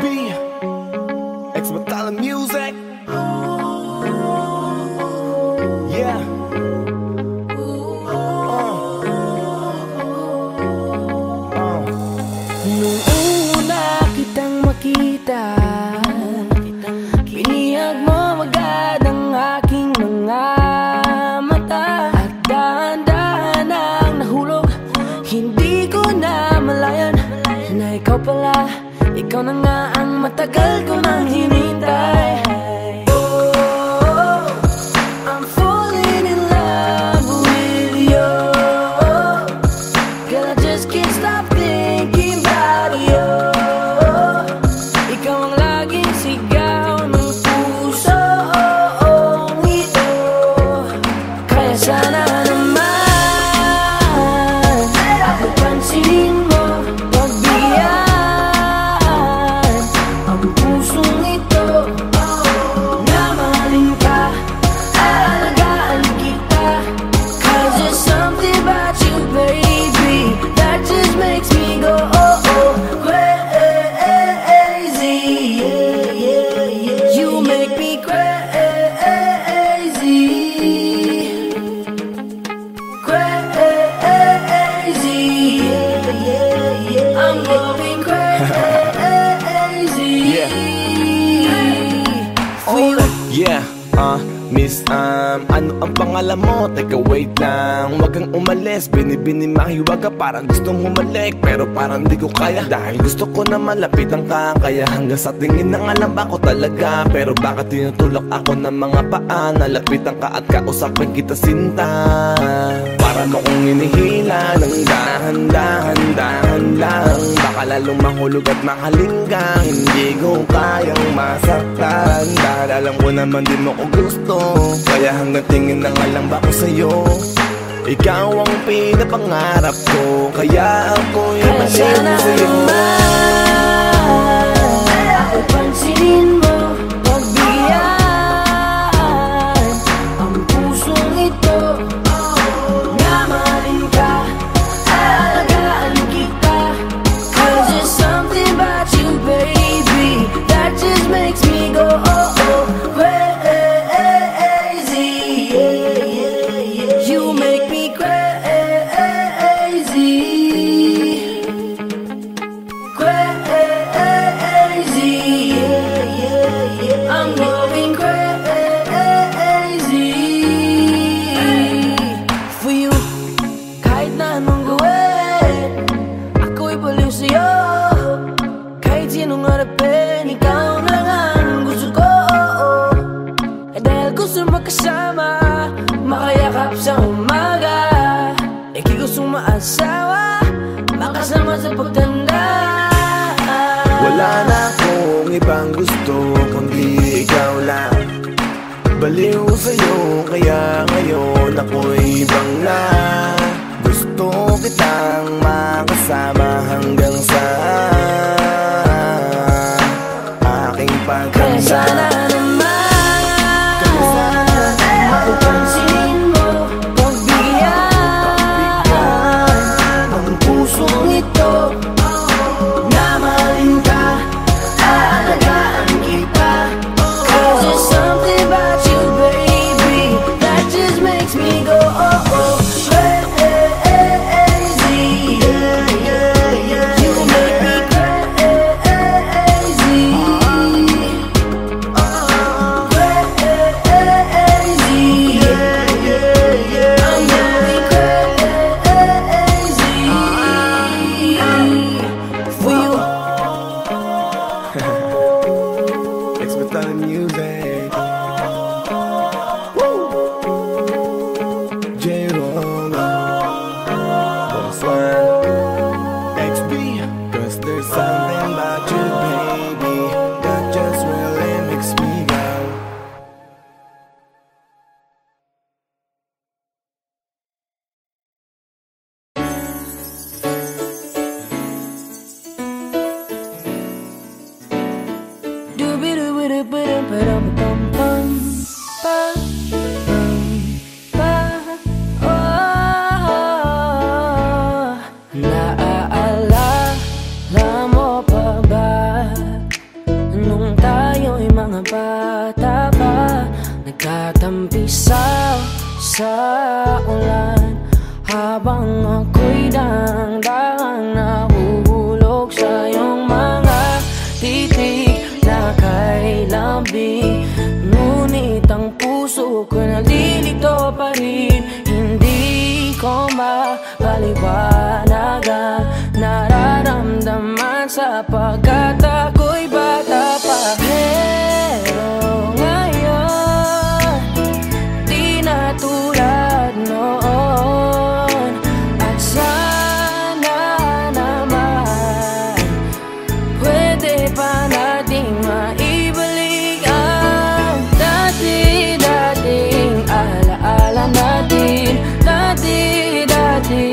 B, X Metal Music. Yeah. Nung una kitang makita, binihag mo agad ang aking mga mata. At dahan-dahan ang nahulog, hindi ko na malayan na ikaw pala, ikaw na nga ang matagal ko nang hinintay. Oh, I'm falling in love with you, girl, I just can't stop thinking about you. Ikaw ang laging sigaw ng pusong ito, kaya sana naman ako pansinin mo. Miss, ano ang pangalan mo? Teka, wait lang, wag kang umalis. Binibini mahiwag ka, parang gustong humalik, pero parang di ko kaya, dahil gusto ko naman lapitan ka. Kaya hanggang sa tingin ng alam ba ko talaga, pero bakit tinutulak ako ng mga paa? Nalapitan ka at kausapin kita sinta, para mo kong hinihila ng dahan-dahan lang. Baka lalong mahulog at makalinggang, hindi ko kayang masaktan, dahil alam ko naman di mo ko gusto. Kaya hanggang tingin na nga lang ba ko sa'yo, ikaw ang pinapangarap ko. Kaya ako'y masin sa'yo. Ako pansinin mo, pagbigyan ang pusong ito, na mahalin ka, alagaan kita. Cause there's something about you, baby, that just makes me go oh oh crazy. You make me crazy, crazy. I'm going crazy for you. Kahit na anong gawin, ako'y baliw sa'yo. Kahit sinong harapin, ikaw na lang ang gusto ko. Dahil gusto magkasama, makayakap sa umaga, ika'y gustong maasawa, makasama sa pagtanda. Wala na akong ibang gusto kundi ikaw lang. Baliw sa'yo, kaya ngayon ako'y bangla. Gusto kitang makasama hanggang sa aking pagkanda. Kaya sana naman ako pansinin mo, pagbigyan ang pusong ito, na mahalin ka, alagaan kita. Cause there's something about you, baby, that just makes me go oh oh. ulan, habang ako'y daang-daang nahuhulog sa iyong mga titig na kay lambing. Ngunit ang puso ko nalilito pa rin, hindi ko mapaliwanag ang nararamdaman sapagkat ako'y bata pa. Pero ngayon, di na tulad noon, at sana naman pwede pa nating maibalik ang dati-dating alaala natin. Dati-dating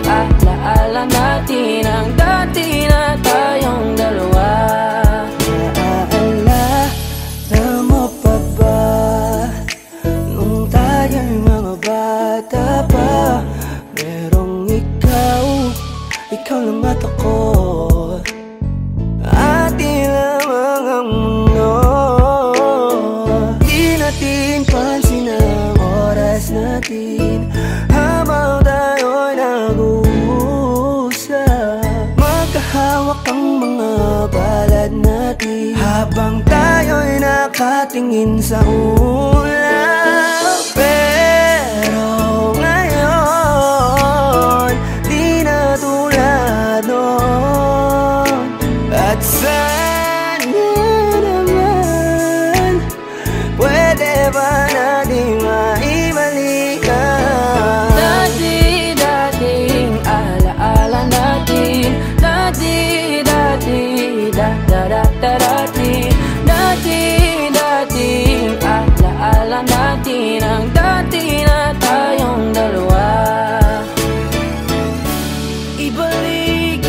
alaala natin, ang dati na tayong dalawa. Naaalala mo pa ba nung tayo'y mga bata pa? Merong ikaw lang at ako, ating lamang ang mundo. Di natin pansin ang oras natin habang tayo'y nag-uusap. Magkahawak ang mga palad natin habang tayo'y nakatingin sa ulap. Pero ngayon, di na tulad noon, at sana naman pwede ba natin maibalik ang dati-dating alaala natin. Dati-dating alaala natin, ang dati na tayong dalawa. Ibalik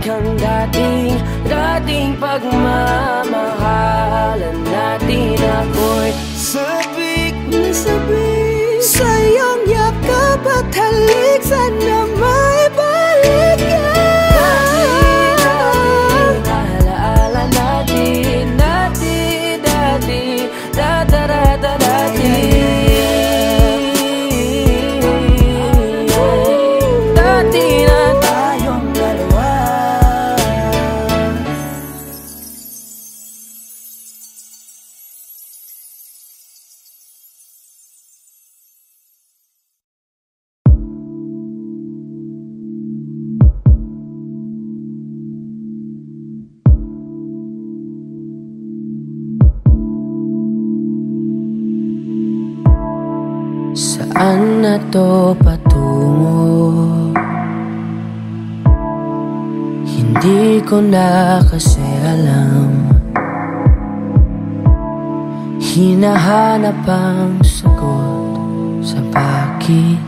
ang dating pagmamahalan natin. Ako'y sabik na sabik sa iyong yakap at halik, sana maibalik yan. Alaala natin, dati-dati na tayong dalawa. Saan na to patungo? Hindi ko na kasi alam. Hinahanap ang sagot sa bakit.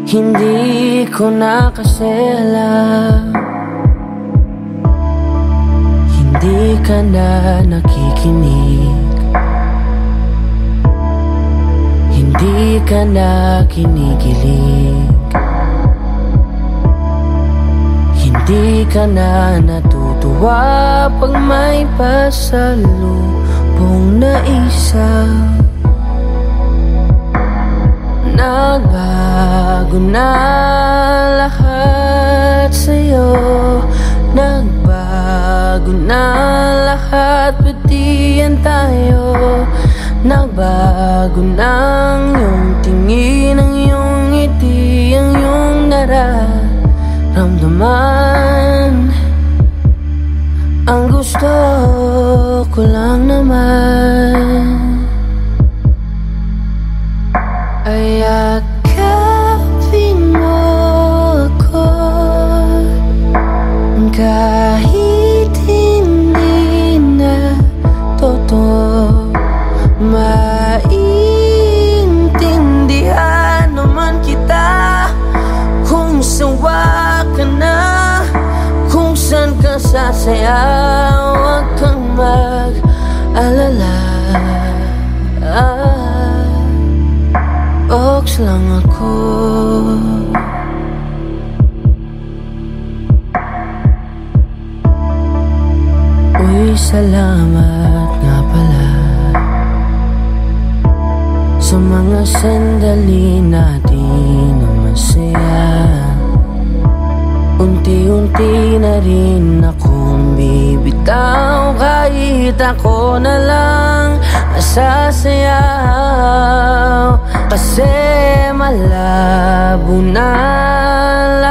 Hindi ko na kasi alam. Hindi ka na nakikinig. Hindi ka na kinikilig. Hindi ka na natutuwa pag may pasalubong na isa. Nagbago na lahat sa'yo. Nagbago na lahat, pati yan tayo. Nagbago na ang iyong tingin, ang iyong ngiti, ang iyong nararamdaman. Ang gusto ko lang naman ay yakapin mo ako, kahit hindi na totoo. Maintindihan naman kita kung sawa ka na, kung saan ka sasaya. Huwag kang mag-alala, Ox lang ako. Uy, salamat nga pala sa mga sandali natin na masaya. Unti-unti na rin akong bibitaw, kahit ako na lang nasasayaw. Kasi malabo na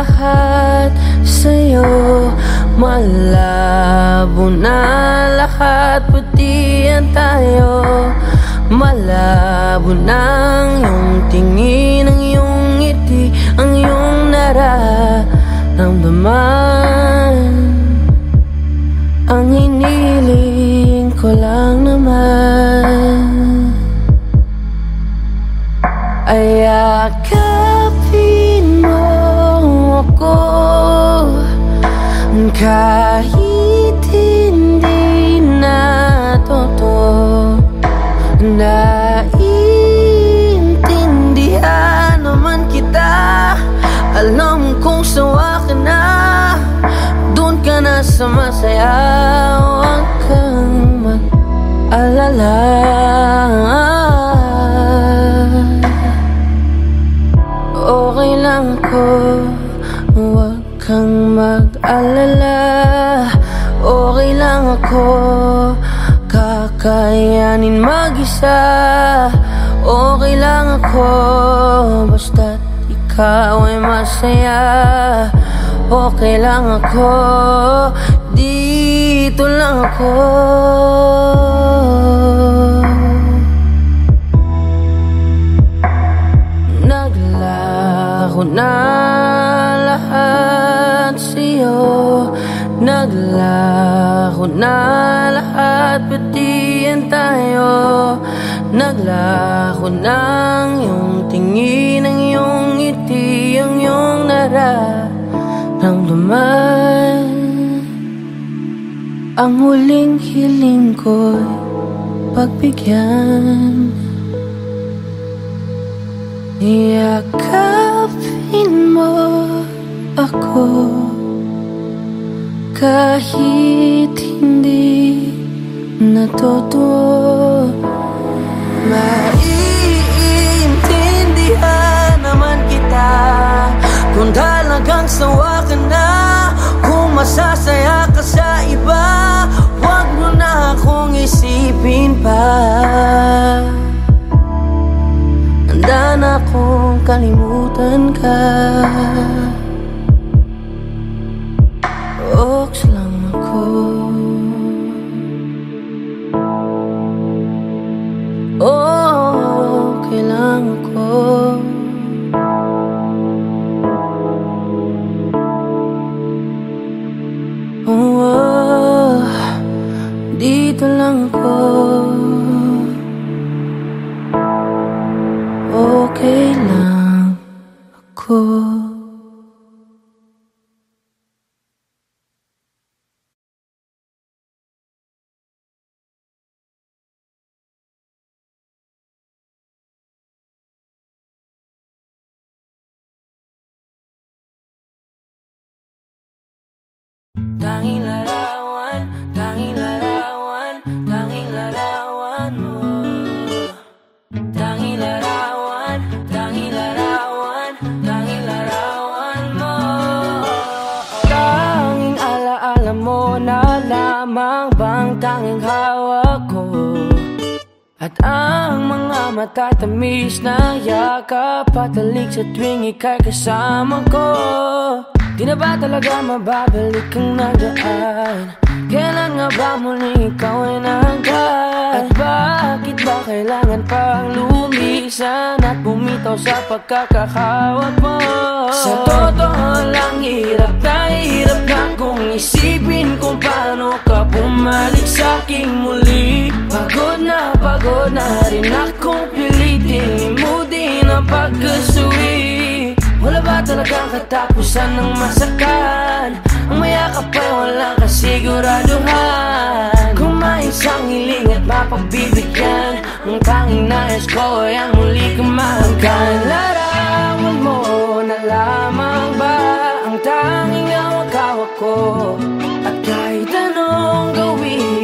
lahat sa'yo, malabo na lahat, pati yan tayo. Malabo nang iyong tingin, ang iyong ngiti, ang iyong nararamdaman. Ang hiniling ko lang naman ay yakapin mo ako, kahit hindi na totoo. Naiintindihan naman kita, alam kong sawa ka na, doon ka na sa masaya. Huwag kang mag-alala, okay lang ako. Huwag kang mag-alala, okay lang ako. Kakayanin mag-isa, okay lang ako. Basta't ikaw ay masaya, okay lang ako. Dito lang ako. Naglaho na lahat sa'yo, naglaho na lahat, pati yan tayo. Naglaho ng iyong tingin, ang iyong ngiti, ang iyong nararamdaman. Ang huling hiling ko'y pagbigyan, yakapin mo ako, kahit hindi na totoo. Maiintindihan naman kita kung talagang sawa ka na, kung masasaya ka sa iba. Huwag mo na akong isipin pa, handa na akong kalimutan ka. Oks lang ako, okay lang ako. Oh, dito lang ako, okay lang ako. Tanging larawan, tanging larawan, tanging larawan mo. Tanging larawan, tanging larawan, tanging larawan mo. Tanging alaala mo na lamang bang tanging hawak ko, at ang mga matatamis na yakap patalig sa tuwing ika'y kasama ko. Di na ba talaga mababalik ang nagaan? Kailan nga ba muli ikaw ay nangkat? At bakit ba kailangan pang lumisan at bumitaw sa pagkakahawak mo? Sa totoo lang, hirap na kung isipin kung paano ka bumalik sa'king muli. Pagod na rin akong pilitin, limutin ang pagkasuwi. Wala ba talagang katapusan ng masakan? Ang mayakap ay walang kasiguraduhan. Kung may isang hiling at mapagbibigyan, ang tanging nais ko ay ang muli kang mahanggan. Larawan mo na lamang ba ang tanging hawak-hawak ko? At kahit anong gawin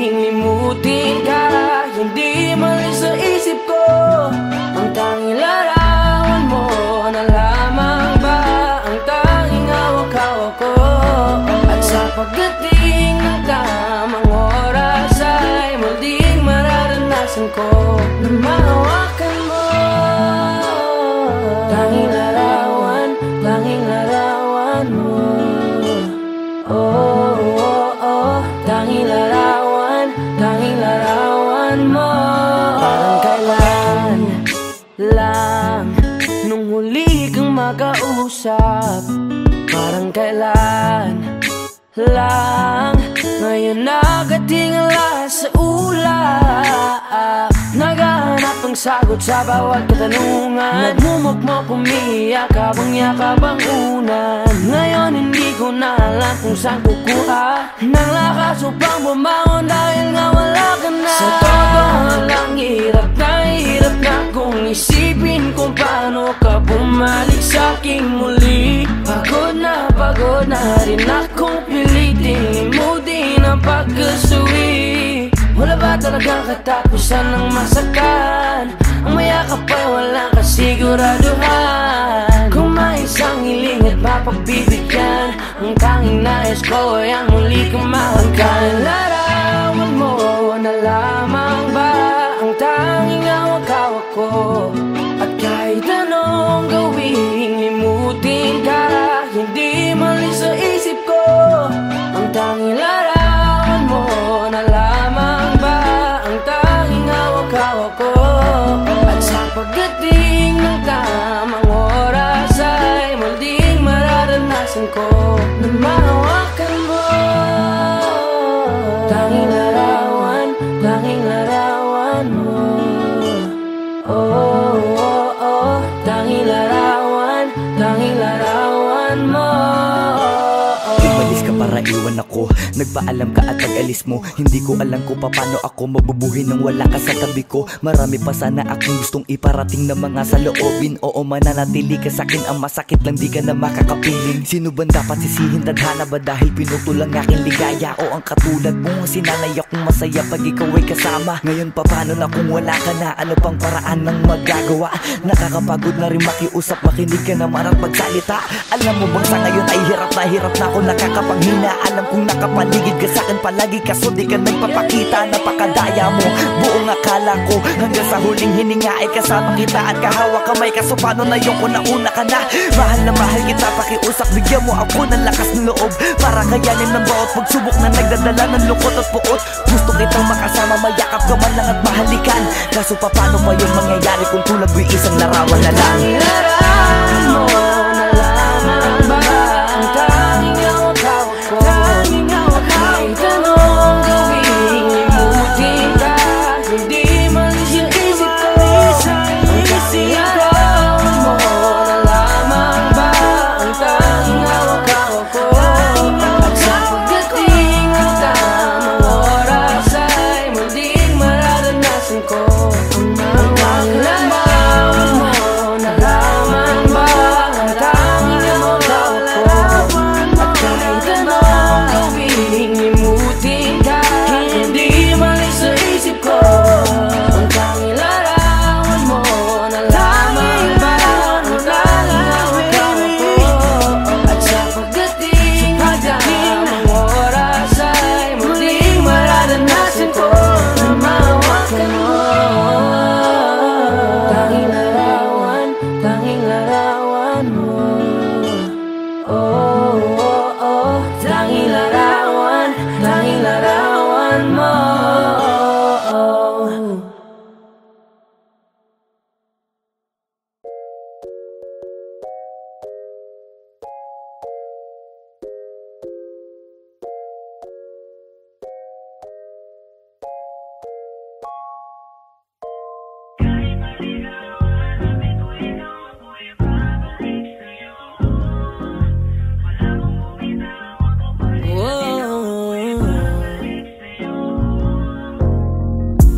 mararanasan ko na mahawakan mo. Tanging larawan, tanging larawan mo. Oh, oh, oh, tanging larawan, tanging larawan mo. Parang kailan lang nung huli kang makausap, parang kailan lang ngayon nakatingala sa ulap. Naghahanap ng sagot sa bawat katanungan, nagmumukmok umiiyak habang yakap ang unan. Ngayon hindi ko na alam kung saan kukuha ng lakas upang bumangon dahil nga wala ka na. Sa totoo lang hirap na kung isipin kung paano ka bumalik sa'king muli. Pagod na rin akong pilitin limutin ang pagkasuwi. Wala ba talagang katapusan ng masakan? Ang mayakap ay walang kasiguraduhan. Kung may isang hiling at mapagbibigyan, ang tanging nais ko ay ang muli kang mahalkan. Larawan mo na lamang ba ang tanging hawak-hawak ko? At kahit anong gawin, limutin ka, hindi mali sa isip ko. Ang tanging larawan mo na lamang ba ang tanging hawak-hawak ko? At sa pagdating ng tamang oras ay muling mararanasan ko na mahawakan mo. Tanging larawan, tanging larawan mo. Oh, oh, oh, tanging larawan, tanging larawan mo. Umalis ka para iwan ako, nagpaalam ka at pag-alis mo. Hindi ko alam kung paano ako mabubuhay nang wala ka sa tabi ko. Marami pa sana akong gustong iparating na mga saloobin. Oo, mananatili ka sa'kin, ang masakit lang di ka na makakapiling. Sino ba dapat sisihin? Tadhana ba dahil pinutol ang aking ligaya? O ang katulad mo, sinanay akong masaya pag ikaw ay kasama. Ngayon pa paano na kung wala ka na? Ano pang paraan ng magagawa? Nakakapagod na rin makiusap, makinig ka naman at magsalita. Alam mo bang sa ngayon ay hirap na ako nakakapanghina. Alam kong nakapaligid ka sa'kin palagi, kaso di ka nagpapakita. Napakadaya mo, buong akala ko hanggang sa huling hininga ay kasama kita at kahawak kamay. Kaso paano na yung kung nauna ka na? Mahal na mahal kita, pakiusap, bigyan mo ako ng lakas ng loob para kayanin ng bawat pagsubok na nagdadala ng lungkot at puot. Gusto kitang makasama, mayakap ka man lang at mahalikan. Kaso paano pa yun mangyayari kung tulad mo'y isang larawan na lang? Larawan mo na lamang ba ang tanging hawak-hawak ko? Kahit anong gawin, limutin ka, hindi malis yung isip ko. Ang tanging larawan mo na lamang ba ang tanging hawak-hawak ko? At sa pagdating ng tamang oras ay muling mararanasan ko ang tanging larawan mo na lamang ba ang tanging hawak-hawak ko? At kahit anong gawin, limutin ka, hindi malis sa isip ko. Ang tanging larawan mo na lamang ba ang tanging hawak-hawak ko? At sa pagdating ng tamang oras ay muling mararanasan ko na mahawakan mo. Tanging larawan, tanging larawan mo. Oh, oh, oh, tanging larawan, tanging larawan mo.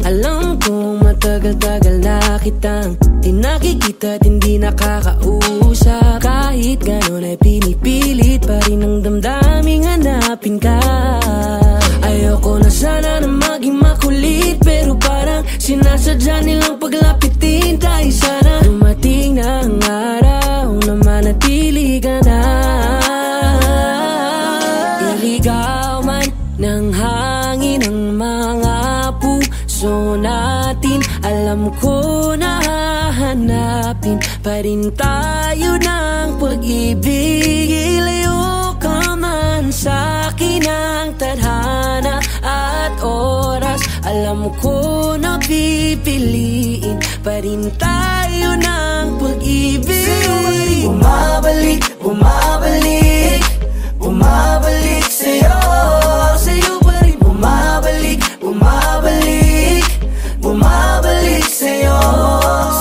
Alam kong matagal-tagal na kitang di nakikita at hindi nakakausap. Kahit ganon ay pinipilit pa rin ang damdaming hanapin ka. Ayoko na sana na maging makulit, pero parang sinasadya nilang paglapitin tayo. Sana dumating na ang araw na manatili ka na. Iligaw man ng hangin ang mga puso na natin. Alam ko na hahanapin pa rin tayo ng pag-ibig. Ilayo ka man sa'kin ang tadhana at oras. Alam ko na pipiliin pa rin tayo ng pag-ibig. Bumabalik, bumabalik, bumabalik sa'yo. Sa'yo pa rin bumabalik, bumabalik, bumabalik sa'yo.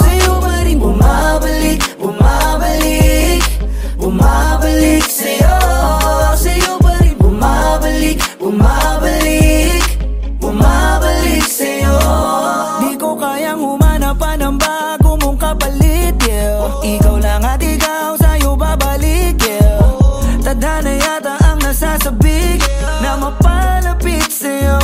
Sa'yo pa rin bumabalik, bumabalik, bumabalik sa'yo. Sa'yo pa rin bumabalik, bumabalik, bumabalik sa'yo. Di ko kayang humanap pa ng bago mong kapalit, yeah. Ikaw lang at ikaw, sa'yo babalik, yeah. Tadhana yata ang nasasabik na mapalapit sa'yo.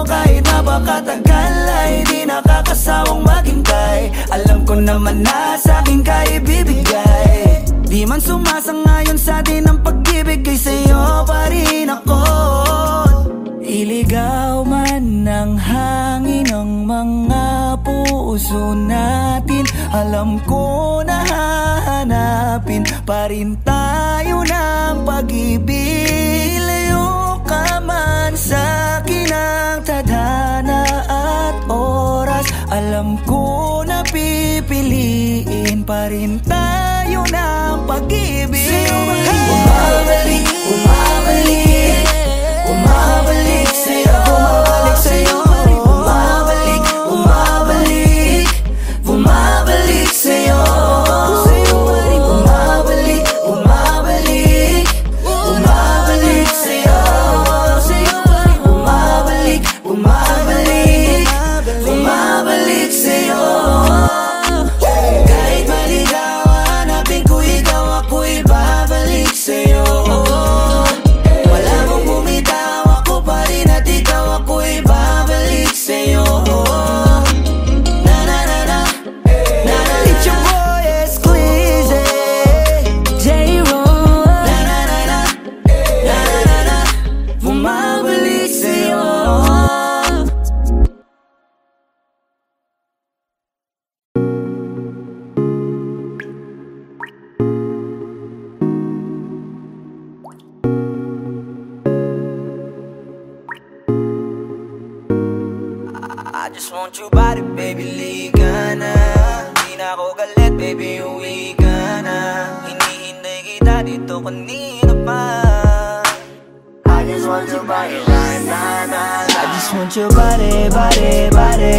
Kahit napakatagal ay di nakakasawang maghintay. Alam ko naman na sa'kin ka ibibigay. Di man sumasangayon sa'tin ang pag-ibig, kay sa'yo pa rin ako. Iligaw man ng hangin ang mga puso natin. Alam ko na hahanapin pa rin tayo ng pag-ibig. Ilayo ka man sa'kin ang tadhana at oras. Alam ko na pipiliin pa rin tayo ng pag-ibig. Bumabalik, bumabalik, bumabalik sa'yo, bumabalik sa'yo. Bumabalik, bumabalik, bumabalik sa'yo. Sa'yo pa rin bumabalik, bumabalik, bumabalik sa'yo. Sa'yo pa rin bumabalik, bumabalik, bumabalik sa'yo. Kahit maligaw, hanapin ko ikaw, ako'y babalik sa'yo. Wala mong bumitaw, ako pa rin at ikaw, ako'y babalik sa'yo. Na na na na, na na. It's your boy Esqueezy, J-Ron. Na na na na, na na na, bumabalik sa'yo. I just want your body, baby, liga na. Di na ako galit, baby, uwi ka na. Hinihintay kita dito kanina pa. I just want your body right now, nah, nah. I just want your body, body, body.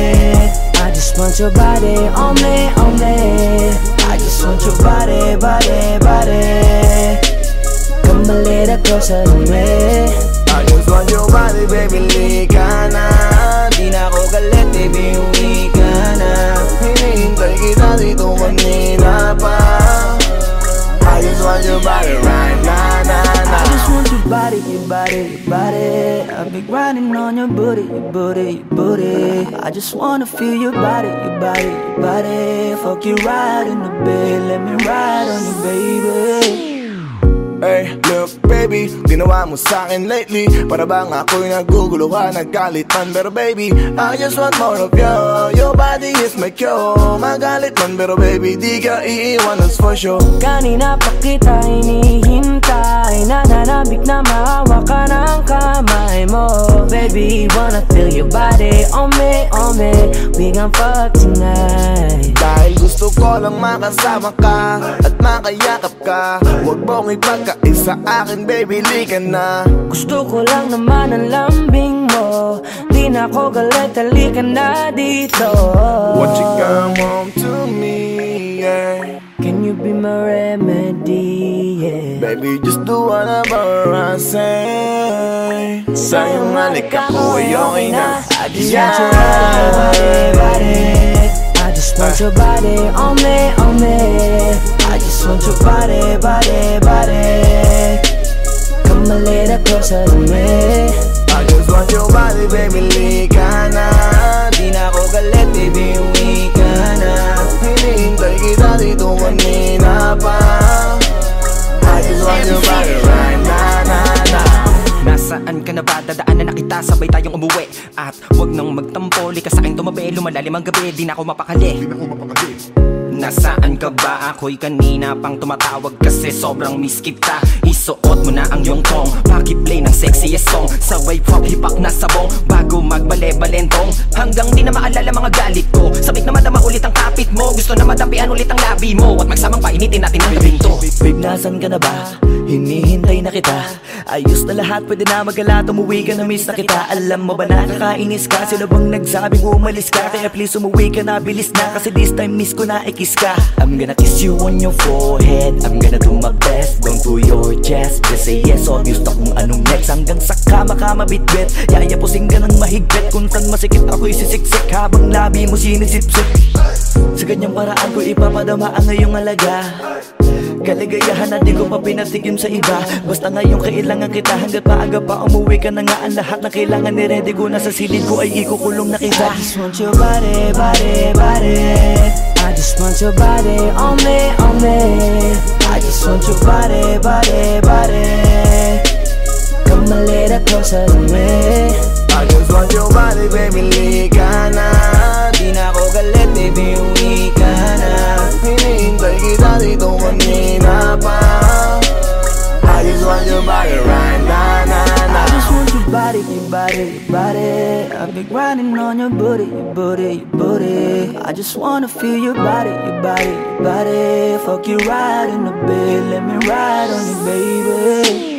I just want your body on me, on me. I just want your body, body, body. Come a little closer to me. I just want your body, baby, liga na. Di na ako galit, baby, uwi ka na. Hinihintay kita dito kanina pa. I just want your body right now, nah, nah. I just want your body, your body, your body. I've been grinding on your booty, your booty, your booty. I just wanna feel your body, your body, your body. Fuck you right in the bed, let me ride on you, baby. Hey, look baby, ginawa mo sa'kin lately. Para bang ako'y naguguluhan, nagkalitan. Pero baby, I just want more of you. Your body is my cure. Magalit man pero baby, di ka iiwan, that's for sure. Kanina pa kita hinihintay, nananabik na mahawa ka ng kamay mo. Baby, wanna feel your body on me, on me. We gon' fuck tonight. Dahil gusto ko lang makasama ka at makayakap ka. Huwag mong ipagkaisa akin, baby, liga na. Gusto ko lang naman ang lambing mo. Di na ako galit, halika na dito. Won't you come home to me, yeah. Can you be my remedy, yeah. Baby, just do whatever I say. Sa'yong halik ako ay okay na. I just want your body, body. I just want your body on me, on me. I just want your body, body, body. Come a little closer to me. I just want your body, baby, liga na. Di na ako galit, baby, uwi ka na. Hinihintay kita dito kanina pa. I just want your body right now, nah, nah. Nasaan ka na ba? Dadaanan na kita kita, sabay tayong umuwi. At wag nang magtampo, lika sa'kin tumabi. Lumalalim ang gabi, di na ako mapakali. Nasaan ka ba? Ako'y kanina pang tumatawag kasi sobrang miss kita. Isuot mo na ang iyong tong, pakiplay ng sexiest song. Sabay pop hipak na sabong, bago magbale-balentong. Hanggang di na maalala mga galit ko. Sabik na madama ulit ang kapit mo. Gusto na madampian ulit ang labi mo. At magsamang painitin natin ang gabing to. Babe, nasan ka na ba? Hinihintay na kita. Ayos na lahat, pwede na magala. Umuwi ka na, miss na kita. Alam mo ba nakakainis ka? Sila bang nagsabing umalis ka? Kaya please umuwi ka na, bilis na. Kasi this time miss ko na ikis ka. I'm gonna kiss you on your forehead. I'm gonna do my best, down to your chest. Just say yes, obvious na kung anong next. Hanggang sa kama ka mabitbit. Yayapusing ka ng mahigpit. Kung saan masikip ako'y sisiksik habang labi mo sinisipsip. Sa ganyang paraan ko ipapadama ang iyong alaga. Kaligayahan na di ko pa pinatikim sa iba. Basta ngayon kailangan kita. Hanggat maaga pa umuwi ka na nga. Ang lahat na kailangan ni-ready ko na sa silid ko ay ikukulong na kita. I just want your body, body, body. I just want your body on me, on me. I just want your body, body, body. Come a little closer to me. I just want your body, baby, lika na. Di na ako galit, baby, uwi ka na. Hinihintay kita dito kanina pa. I just want your body right now, I just want your body, your body, your body. I've been grinding on your booty, your booty, your booty. I just wanna feel your body, your body, your body. Fuck you right in the bed, let me ride on you, baby.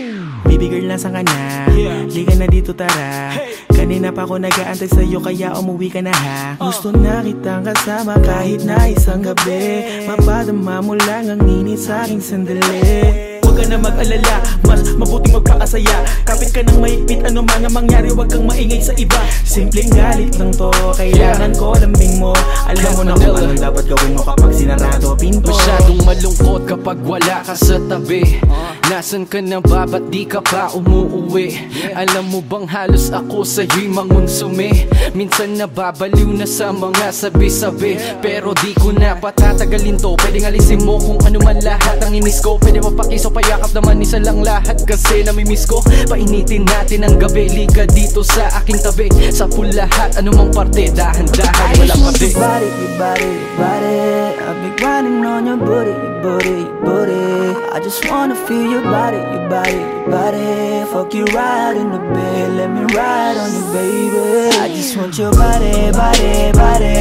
Baby girl, nasan ka na? Liga na dito, tara. Kanina pa ako nag-aantay sa'yo, kaya umuwi ka na ha. Gusto na kitang kasama kahit na isang gabi. Mapadama mo lang ang init sa'king sandali. Huwag ka na mag-alala, mas mabuting magpakasaya. Kapit ka ng mahigpit, ano man ang mangyari, huwag kang maingay sa iba. Simpleng galit lang to, kailangan ko lambing mo. Alam mo na kung anong dapat gawin mo kapag sinarado pinto. Masyadong malungkot kapag wala ka sa tabi. Nasaan ka na ba? Ba't di ka pa umuuwi? Alam mo bang halos ako sa'yo'y mangunsumi? Minsan nababaliw na sa mga sabi-sabi. Pero di ko na patatagalin to. Pwedeng alisin mo kung ano man lahat ang inis ko. Pwede mapakiso, payakap naman isa lang lahat. Kasi namimiss ko. Painitin natin ang gabi. Liga dito sa aking tabi. Sa pool lahat, anumang parte. Dahan-dahan, walang pabi. Your body, your body, your body. I've been grinding on your booty, your booty, your booty. I just wanna feel your body, your body, your body. Fuck you right in the bed, let me ride on you, baby. I just want your body, body, body.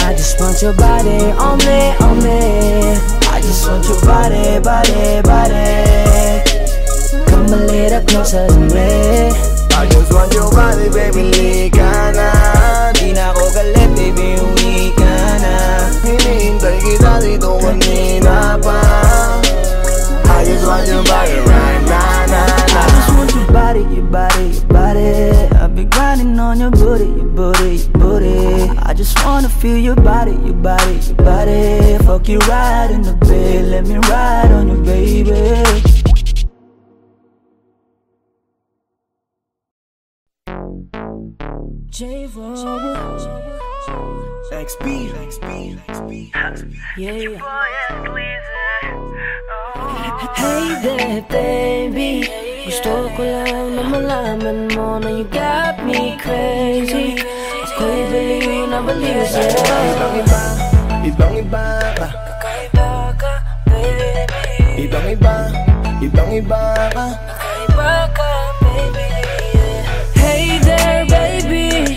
I just want your body on me, on me. I just want your body, body, body. Come a little closer to me. I just want your body, baby, lika na. Di na ako galit, baby, uwi ka na. Hinihintay kita dito kanina pa. I just want your body right now, I just want your body, your body, your body. I've been grinding on your booty, your booty, your booty. I just wanna feel your body, your body, your body. Fuck you right in the bed, let me ride on you, baby. XP, Yeah. Hey there, baby. Gusto ko lang na malaman mo na you got me crazy. Ako'y baliw na baliw sa'yo. Ibang-iba, ibang-iba ka. Kakaiba ka, baby. Ibang-iba, ibang-iba ka. Kakaiba ka, baby. Hey there, baby.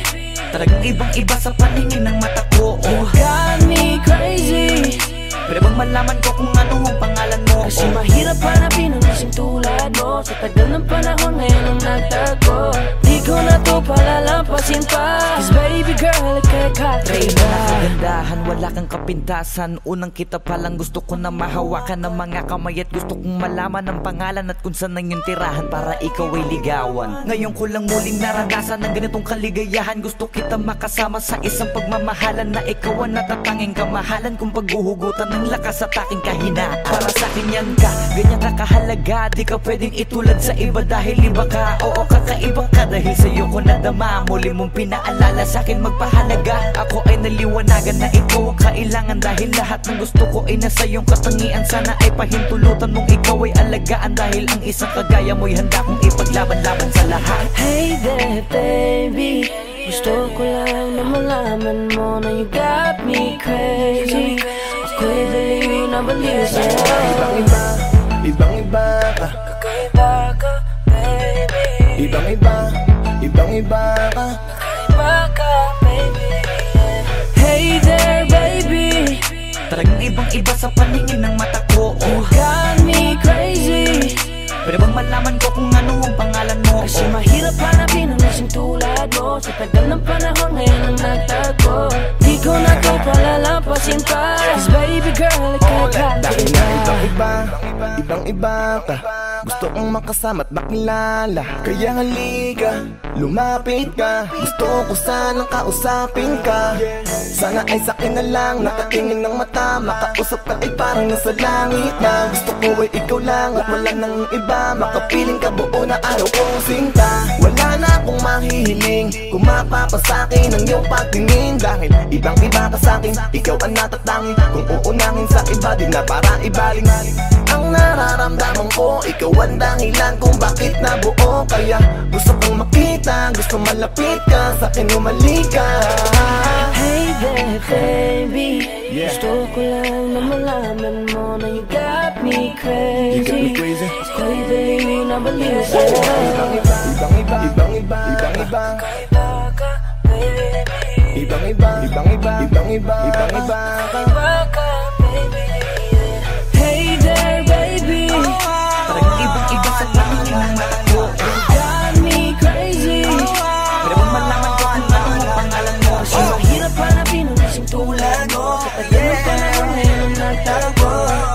Talagang ibang-iba sa paningin ng mata ko. You got me crazy. Pwede bang malaman ko kung ano ang pangalan mo? Kasi mahirap hanapin ang kasing tulad mo. Sa tagal ng panahon ngayon ang nagtago. Di ko na to palalampasin pa. Cause baby girl, ika'y kakaiba. Kagandahan, wala kang kapintasan. Unang kita palang gusto ko na mahawakan ng mga kamay. At gusto kong malaman ang pangalan at kung saan ang iyong tirahan para ikaw ay ligawan. Ngayon ko lang muling naranasan ng ganitong kaligayahan. Gusto kita makasama sa isang pagmamahalan na ikaw ang natatanging kamahalan. Kung paghuhugutan ng lakas at aking kahinaan. Para sa akin yan ka, ganyan ka kahalaga. Di ka pwedeng itulad sa iba dahil iba ka. Oo, kakaiba ka dahil Dahil sa'yo ko nadama, muli mong pinaalala sa'kin magpahalaga. Ako ay naliwanagan na ikaw ang kailangan, dahil lahat ng gusto ko ay nasa iyong katangian. Sana ay pahintulutan mong ikaw ay alagaan, dahil ang isang kagaya mo'y handa kong ipaglaban-laban sa lahat. Hey there baby, gusto ko lang na malaman mo na you got me crazy. Ako'y baliw na baliw sa'yo. Ibang-iba, ibang-iba ka. Kakaiba ka baby. Ibang-iba, ibang-iba ka. Kakaiba ka baby. Hey there baby, Talagang ibang-iba sa paningin ng mata ko. you got me crazy. Pwede bang malaman ko kung ano ang pangalan mo? Kasi mahirap hanapin ang lasing tulad mo. Sa tagal ng panahon ngayon ang nagtago. Di ko na to palalampasin pa, 'cause baby girl, ikaw Dahil nga ibang-iba, ibang-iba ka. Gusto kong makasama at makilala. Kaya halika, lumapit ka. Gusto ko sanang kausapin ka. Sana ay sakin na lang, nakatingin ng mata. Makausap ka ay parang nasa langit na. Gusto ko ay ikaw lang at wala nang iba. Makapiling ka buo na araw kong sinta. Wala na akong mahihiling kung mapapasakin ang iyong pagtingin. Dahil ibang-iba ka sa'kin, ikaw ang natatangin. Kung uunahin sa iba, di na para ibaling. Ang nararamdaman ko, ikaw ang dahilan kung bakit nabuo. Kaya gusto kong makita, gusto malapit ka, sa'kin umalik ka. Hey there baby, gusto ko lang na malaman mo na you got me crazy. You got me crazy. Ako'y baliw na baliw sa'yo. Ibang-iba, ibang-iba, ibang-iba, ibang-iba. Kakaiba ka baby. Ibang-iba, ibang-iba, ibang-iba, ibang-iba ka. Kakaiba ka baby. Hey there baby, Talagang ibang-iba sa paningin ng mata ko. you got me crazy. Pwede bang malaman ko kung ano ang pangalan mo? Kasi mahirap hanapin ang lasing tulad mo. Sa tagal ng panahon ngayon ang nagtago.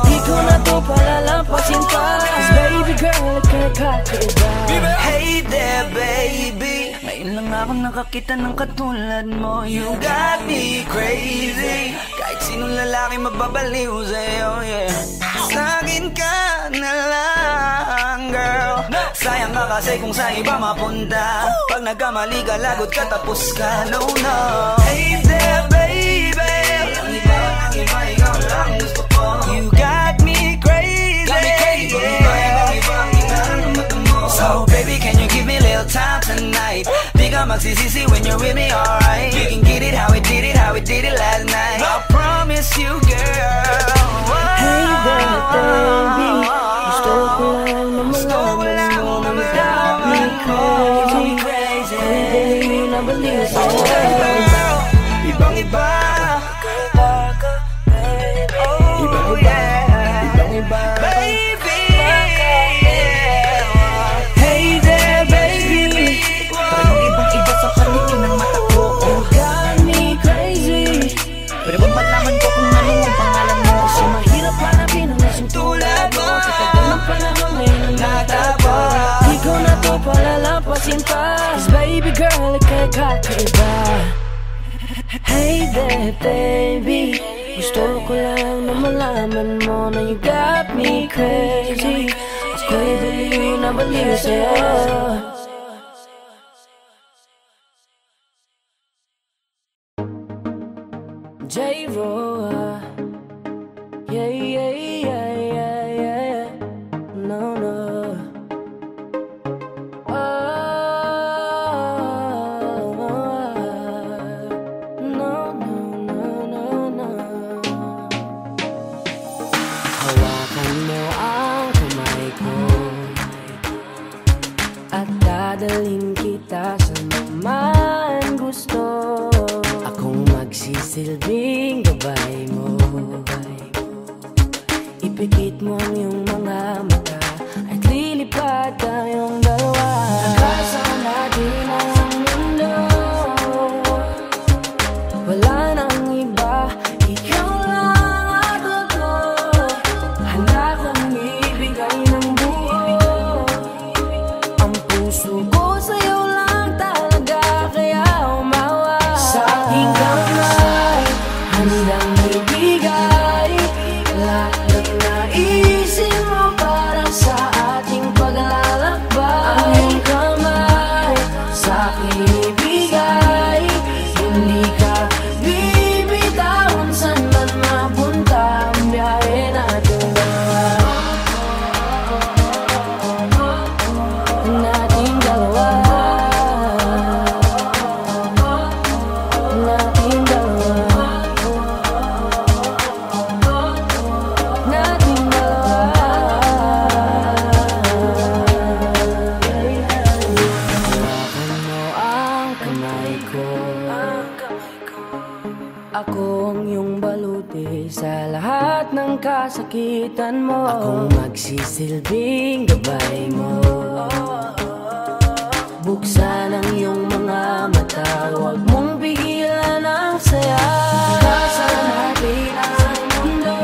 Di ko na to palalampasin pa, 'cause baby girl, ikaw kakaiba. Hey there baby, ngayon lang ako nakakita ng katulad mo. You got me crazy. Kahit sinong lalaki magbabaliw sa'yo, yeah. Sa'kin ka na lang, girl. Sayang ka kasi kung sa iba mapunta. Pag nagkamali ka, lagot ka, tapos ka, no, no. Hey there baby, ang iba, ikaw lang gusto ko. You got me crazy, So baby, can you give me a little time tonight? Di ka magsisisi when you're with me, alright? We can get it how we did it last night. I promise you, girl. Hey there baby, gusto ko lang na malaman mo na you got me crazy. Ako'y baliw na baliw sa'yo. Ibang-iba, Kakaiba ka baby. ibang-iba, ibang-iba. Baby, Hey there baby, talagang ibang-iba sa paningin ng mata ko. you got me crazy. Pwede bang malaman ko kung ano ang pangalan mo? Kasi mahirap hanapin ang lasing tulad mo. Sa tagal ng panahon ngayon ang nagtago. Di ko na to palalampasin pa, 'cause baby girl, ikaw kakaiba. Hey there baby, gusto ko lang na malaman mo na you got me crazy. Ako'y baliw na baliw sa'yo. J-Roa, yeah, yeah, yeah, yeah, yeah. No, no. No, no, no, no, no. Hawakan mo ang kamay ko at dadalhin kita sa naman gusto. Akong magsisilbing gabay mo. Ipikit mo ang iyong mga mata at lilipad tayong dalawa. Nagkasama natin ang mundo. Wala nang iba, ikaw lang ako. Handa kong ibigay ng buo. Ang puso ko sa'yo lang talaga, kaya umawa. Sa aking kamay, handang ibigay lahat ng naisin mo para sa ating paglalakbay. Ang iyong kamay, sa ko ang iyong baluti sa lahat ng kasakitan mo. Akong magsisilbing gabay mo. Buksan ang iyong mga mata, huwag mong pigilan ang saya. Nasa natin ang mundo,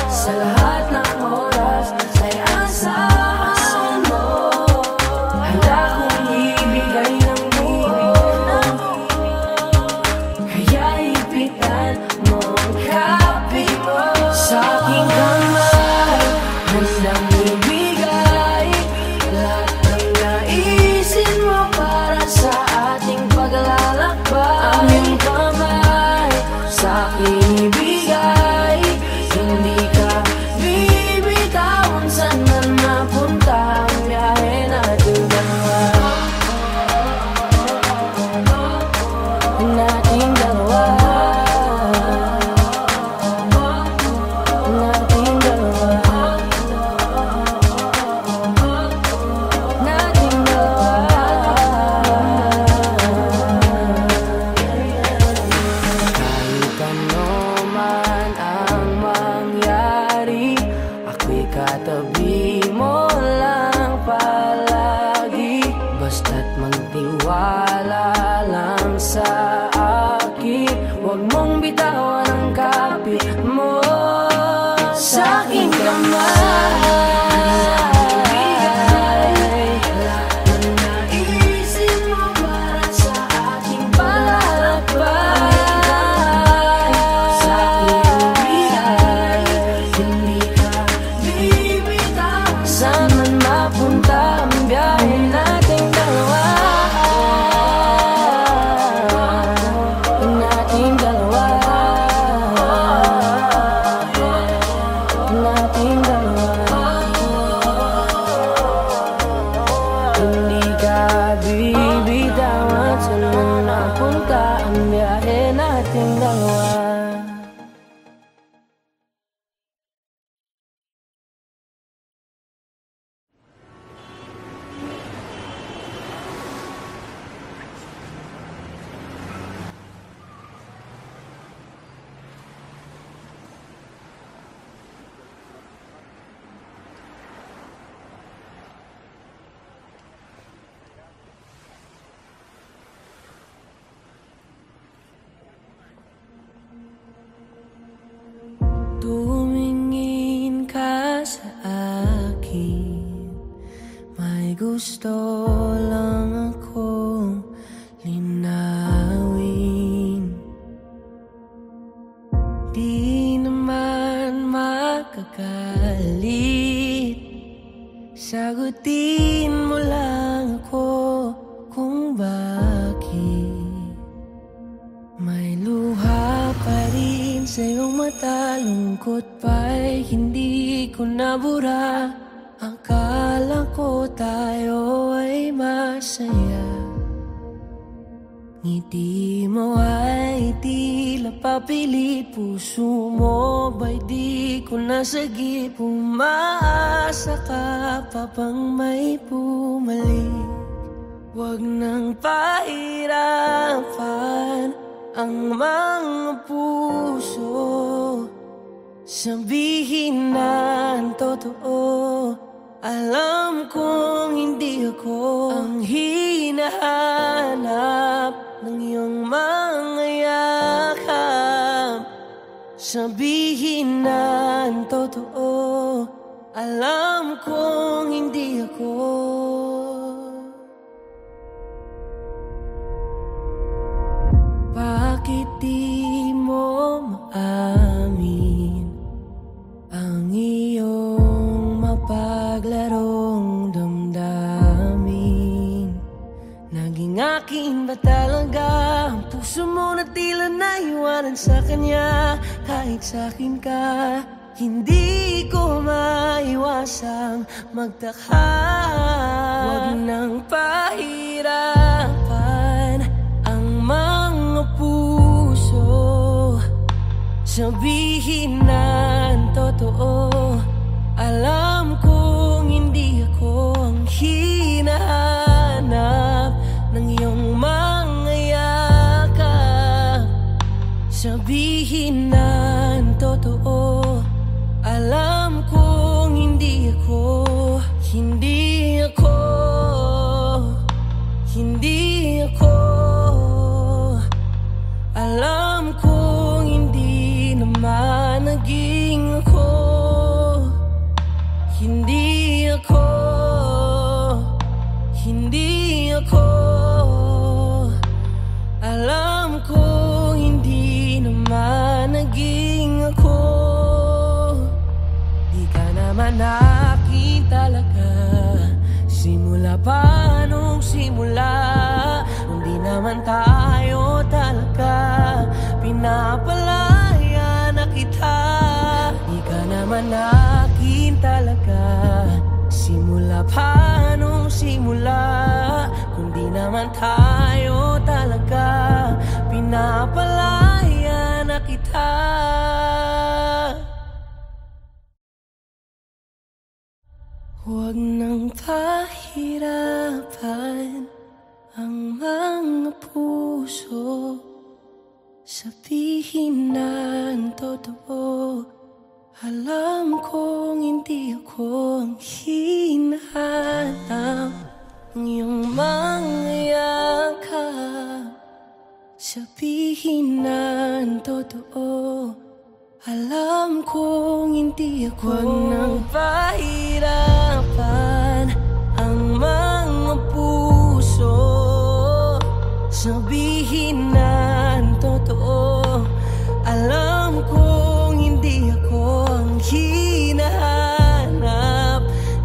sa lahat ng oras ay asahan mo. Handa kong ibigay ng buo, kaya ipitan mo ang kapit mo. Sa aking kamay, handang ibigay lahat ng naisin mo para sa ating paglalakbay. Ang iyong kamay sa aking ibigay, hindi ka bibitawan. Saan man mapunta ang biyahe natin dalawa, nating dalawa, nating dalawa, nating dalawa. Kahit ano man ang mangyari, ako'y katabi mo lang palagi. Basta't magtiwala lang sa akin, huwag mong bitawan ang kapit mo. Sa aking kamay, lahat ng naisin mo para sa ating paglalakbay. Sa aking bigay, hindi ka bibitawan. Saan man mapunta ang biyahe nating dalawa, nating dalawa, nating dalawa. Hindi ka bibitawan. Saan man napunta ang biyahe nating dalawa. Tumingin ka sa akin, may gusto lang akong linawin. Di naman makagalit, sagutin mo lang ako kung bakit. May luha pa rin sa iyong mata, lungkot pa'y hindi ko nabura. Akala ko tayo ay masaya, ngiti mo ay tila papilit. Puso mo ba'y di ko nasagip? Umaasa ka pa bang may bumalik? Huwag nang pahirapan ang mga puso, sabihin na ang totoo. Alam kong hindi ako ang hinahanap ng iyong mga yakap. Sabihin na ang totoo. Alam kong hindi ako. Bakit di mo maamin ang iyong mapaglarong damdamin? Naging akin ba talaga ang puso mo na tila naiwanan sa kanya? Kahit sa'kin ka, hindi ko maiwasang magtaka. Huwag nang pahirapan ang mga puso, sabihin na ang totoo. Alam kong hindi ako ang hinahanap ng iyong mga yakap. Sabihin ng totoo, alam kong hindi ako, hindi ako, hindi ako. Alam kong hindi naman naging ako, hindi ako, hindi ako. Alam kong hindi naman naging ako. Di ka naman akin talaga, simula pa nung simula. Hindi naman tayo talaga, pinapalaya na kita. Di ka naman akin talaga, simula pa nung simula. Kundi naman tayo talaga, pinapalaya na kita. Huwag nang pahirapan ang mga puso, sabihin ng totoo. Alam kong hindi ako ang hinahanap ng iyong mga yakap. Sabihin ng totoo, alam kong hindi ako. Huwag nang pahirapan ang mga puso, sabihin ng totoo. Alam kong hindi ako ang hinahanap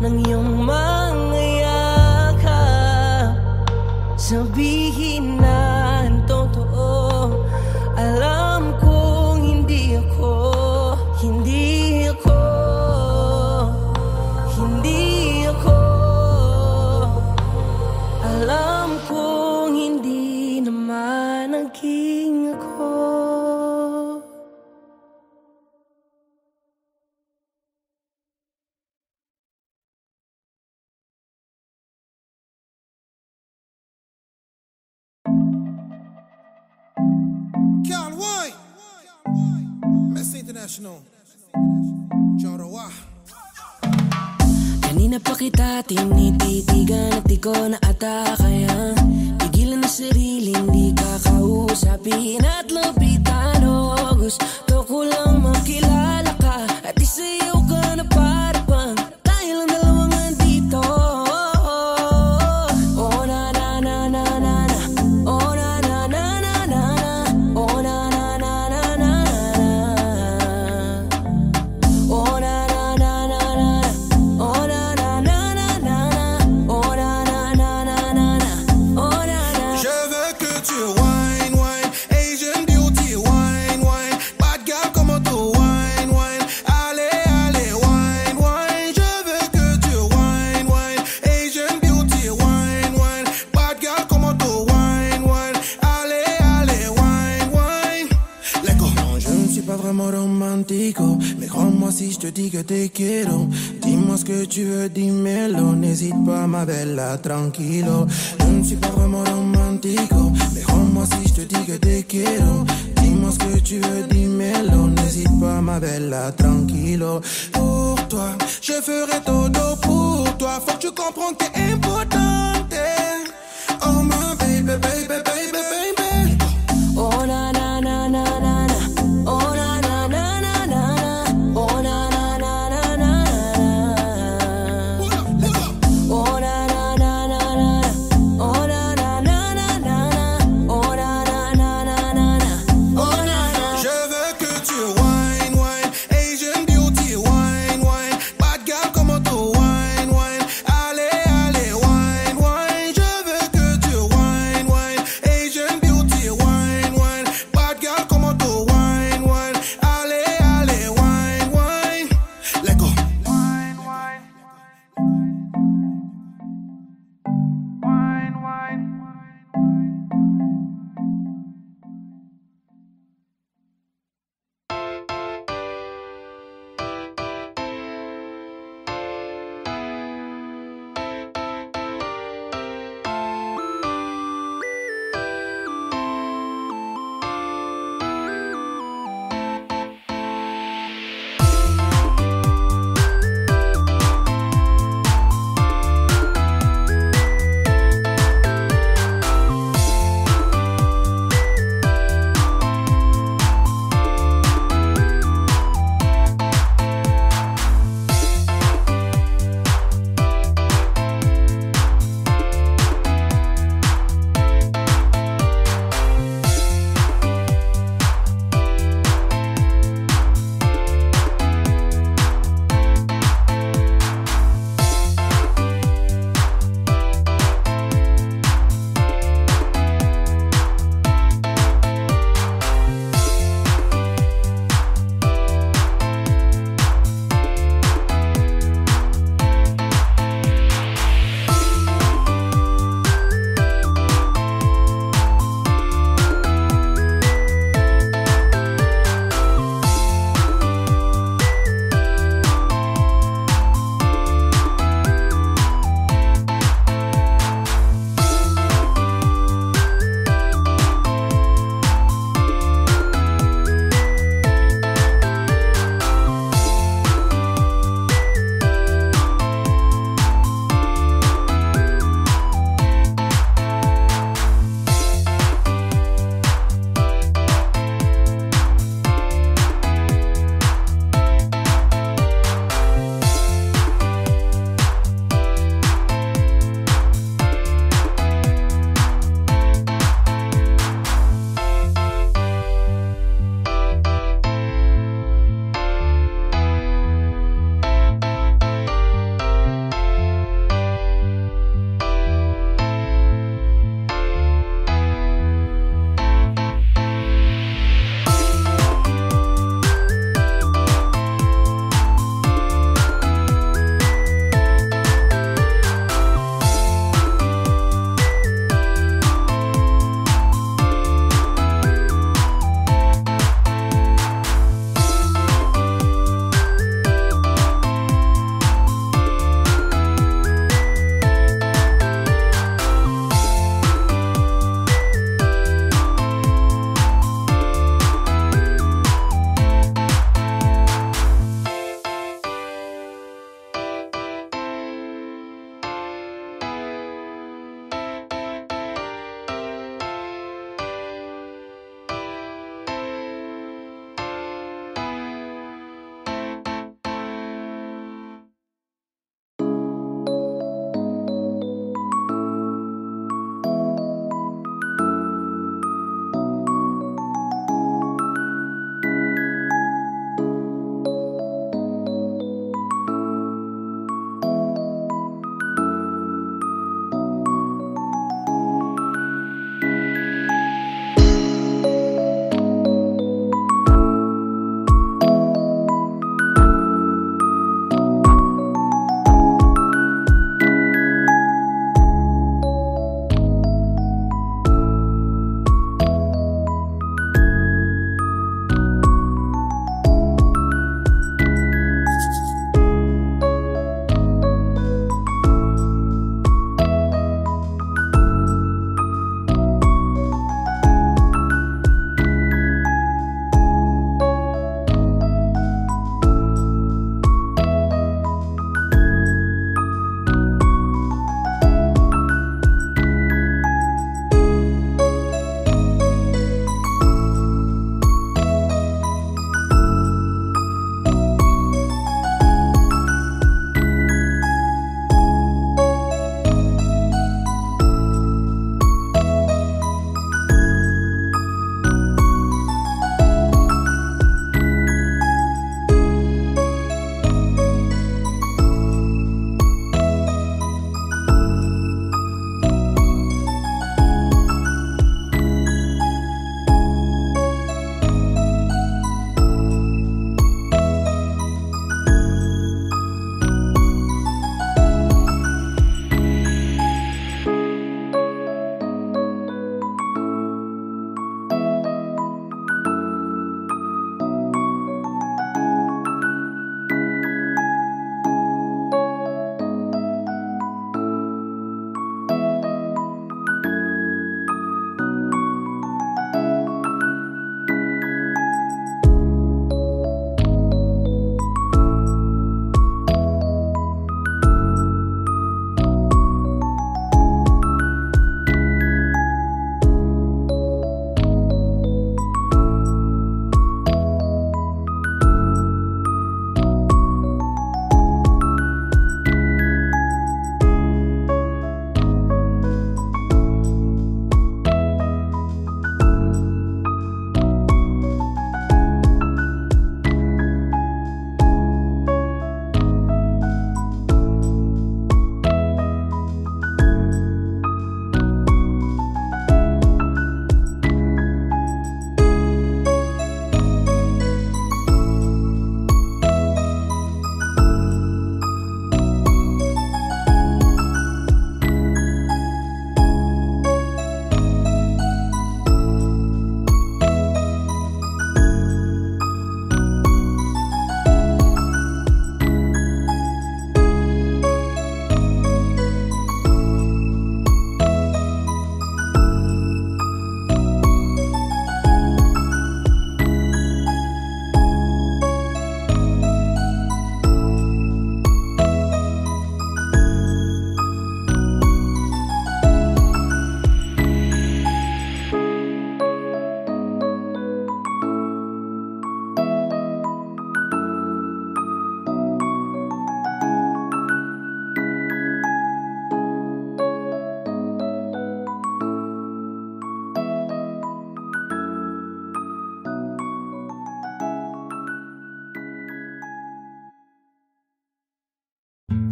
ng iyong mga yakap. Sabihin ng totoo, alam kong hindi ako, hindi ako, hindi ako. Alam kong hindi naman naging ako. Carl White, Messi International, Jorowa. Kanina pa kita tinititigan at di ko na ata kaya pigilan na sariling di ka kausapin at lapitan. O gusto ko lang makilala ka at isayaw ka na para bang tayo lang dalawang nandito. Oh na na na na na na, oh na na na na na na, oh na na na na na na, oh na na na na na, oh na na na na na, oh na na na na na na, oh na na. Je veux que tu wine, wine, Asian beauty, wine, wine, bad girl como tu wine, wine, allez, allez, wine, wine. Je veux que tu wine, wine, Asian beauty, wine, wine, bad girl como tu wine, wine, allez, allez, wine, wine. Let go. Non, je ne suis pas vraiment romantico, mais crois-moi si je te dis que te quiero. Dis-moi ce que tu veux, dis-moi-le, n'hésite pas ma bella, tranquilo. Je ne suis pas vraiment romantico, mais crois-moi si je te dis que te quiero. Dis-moi ce que tu veux, dis-moi-le, n'hésite pas ma bella, tranquilo. Pour toi, je ferai todo pour toi, faut que tu comprennes que t'es importante. Oh my baby, baby, baby, baby. Oh na na na na na na, oh na na na na na na, oh na na na na na na, oh na na na na na, oh na na na na na, oh na na na na na na, oh na na. Je veux que tu wine, wine, Asian beauty, wine, wine, bad girl como tu wine, wine, allez, allez, wine,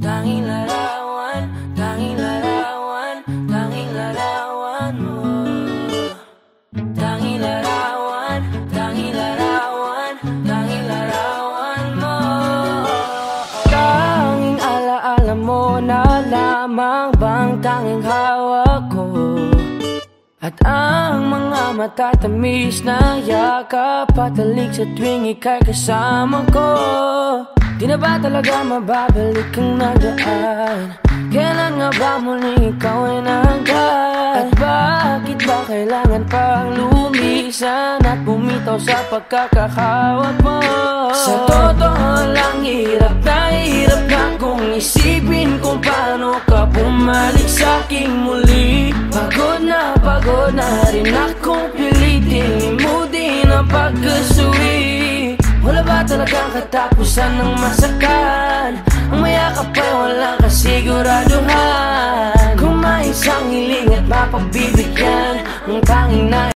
tanging larawan, tanging larawan, tanging larawan mo. Tanging larawan, tanging larawan, tanging larawan mo. Tanging alaala mo na lamang bang tanging hawak ko. At ang mga matatamis na yakap patalik sa tuwing ika'y kasama ko. Di na ba talaga mababalik ang nagdaan? Kailan nga ba muling ikaw ay nanggat? At bakit ba kailangan pang lumisan at bumitaw sa pagkakahawak mo? Sa totoo lang hirap na kung isipin kung paano ka bumalik sa'king muli. Pagod na rin akong pilitin limutin ang pagkasuwi. Wala ba talagang katapusan ng masakan? Ang mayakap ay walang kasiguraduhan. Kung may isang hiling at mapagbibigyan, ang tanging na